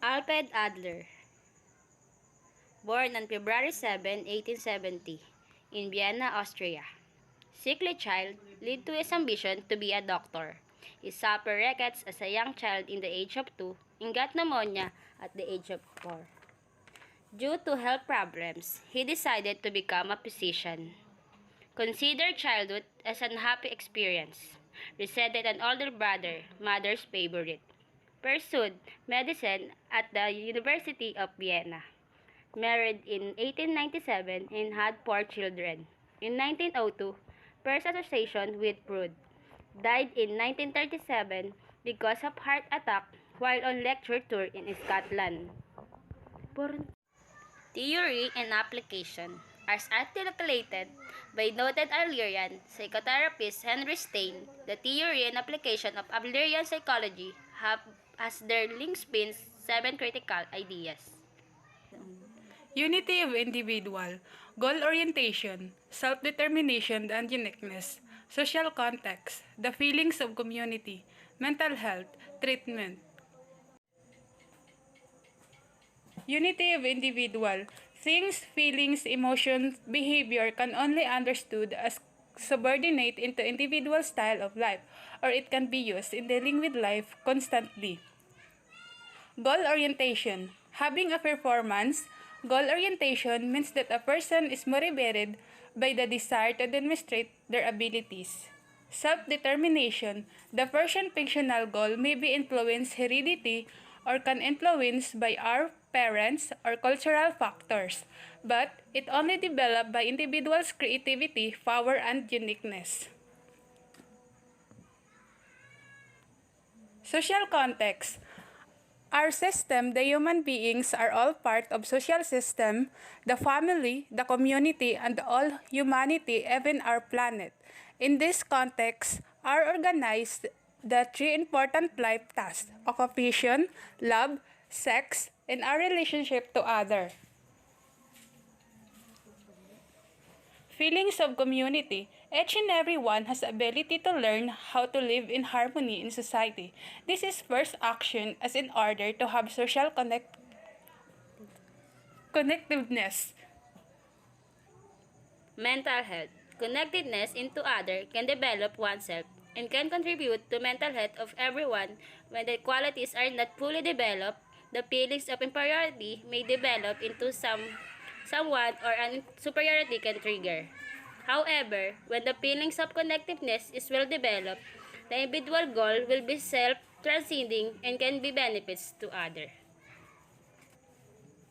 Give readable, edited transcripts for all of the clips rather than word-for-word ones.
Alfred Adler, born on February 7, 1870, in Vienna, Austria. Sickly child led to his ambition to be a doctor. He suffered rickets as a young child in the age of 2 and got pneumonia at the age of 4. Due to health problems, he decided to become a physician. Considered childhood as an happy experience. Resented an older brother, mother's favorite. Pursued medicine at the University of Vienna. Married in 1897 and had 4 children. In 1902, first association with Freud. Died in 1937 because of heart attack while on lecture tour in Scotland. Theory and application. As articulated by noted Adlerian psychotherapist Henry Stein, the theory and application of Adlerian psychology have as their linchpins 7 critical ideas. Unity of individual, goal orientation, self-determination and uniqueness, social context, the feelings of community, mental health, treatment. Unity of individual, things, feelings, emotions, behavior can only understood as subordinate into individual style of life, or it can be used in dealing with life constantly. Goal orientation, having a performance. Goal orientation means that a person is motivated by the desire to demonstrate their abilities. Self-determination, the person's fictional goal may be influenced heredity or can influence by our parents or cultural factors, but it only developed by individuals' creativity, power, and uniqueness. Social context. Our system, the human beings are all part of social system, the family, the community, and all humanity, even our planet. In this context, are organized the 3 important life tasks: occupation, love, sex, and our relationship to other. Feelings of community. Each and every one has the ability to learn how to live in harmony in society. This is first action as in order to have social connectiveness. Mental health. Connectedness into other can develop oneself and can contribute to mental health of everyone. When the qualities are not fully developed, the feelings of inferiority may develop into someone or an superiority can trigger. However, when the feelings of connectiveness is well developed, the individual goal will be self-transcending and can be benefits to others.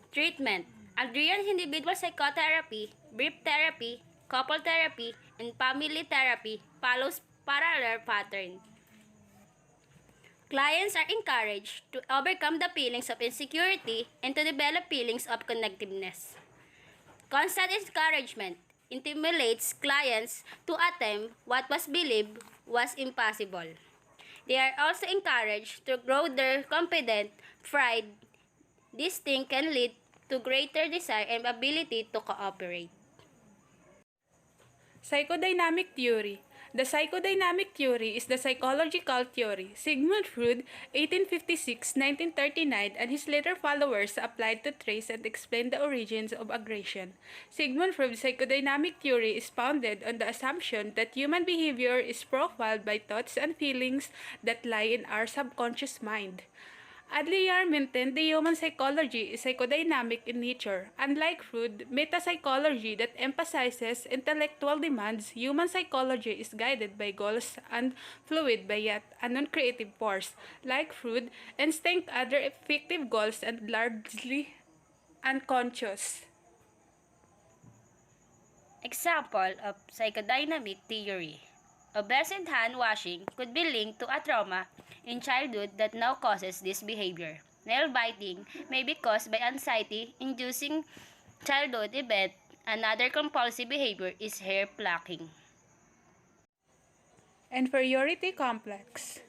Treatment. Adherence individual psychotherapy, brief therapy, couple therapy, and family therapy follows parallel pattern. Clients are encouraged to overcome the feelings of insecurity and to develop feelings of connectiveness. Constant encouragement stimulates clients to attempt what was believed was impossible. They are also encouraged to grow their confidence, pride. This thing can lead to greater desire and ability to cooperate. Psychodynamic theory. The psychodynamic theory is the psychological theory Sigmund Freud, 1856-1939, and his later followers applied to trace and explain the origins of aggression. Sigmund Freud's psychodynamic theory is founded on the assumption that human behavior is profiled by thoughts and feelings that lie in our subconscious mind. Adler maintained the human psychology is psychodynamic in nature. Unlike Freud, metapsychology that emphasizes intellectual demands, human psychology is guided by goals and fluid by yet a non-creative force. Like Freud, instinct other effective goals and largely unconscious. Example of psychodynamic theory. Obsessive hand washing could be linked to a trauma in childhood that now causes this behavior. Nail biting may be caused by anxiety-inducing childhood event. Another compulsive behavior is hair plucking. Inferiority complex.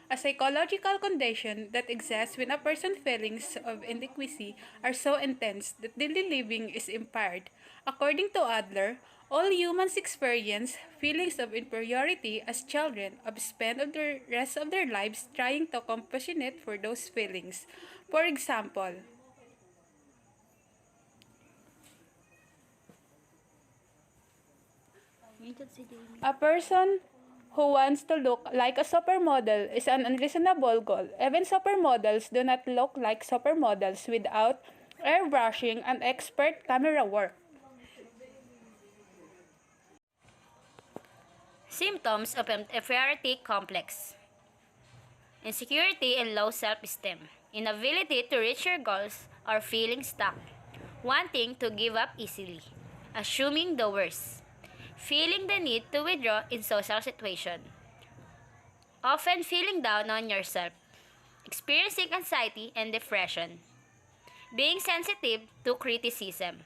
A psychological condition that exists when a person's feelings of inadequacy are so intense that daily living is impaired. According to Adler, All humans experience feelings of inferiority as children of spend of the rest of their lives trying to compassionate for those feelings. For example, a person who wants to look like a supermodel is an unreasonable goal. Even supermodels do not look like supermodels without airbrushing and expert camera work. Symptoms of an inferiority complex: insecurity and low self-esteem, inability to reach your goals or feeling stuck, wanting to give up easily, assuming the worst, feeling the need to withdraw in social situation, often feeling down on yourself, experiencing anxiety and depression, being sensitive to criticism,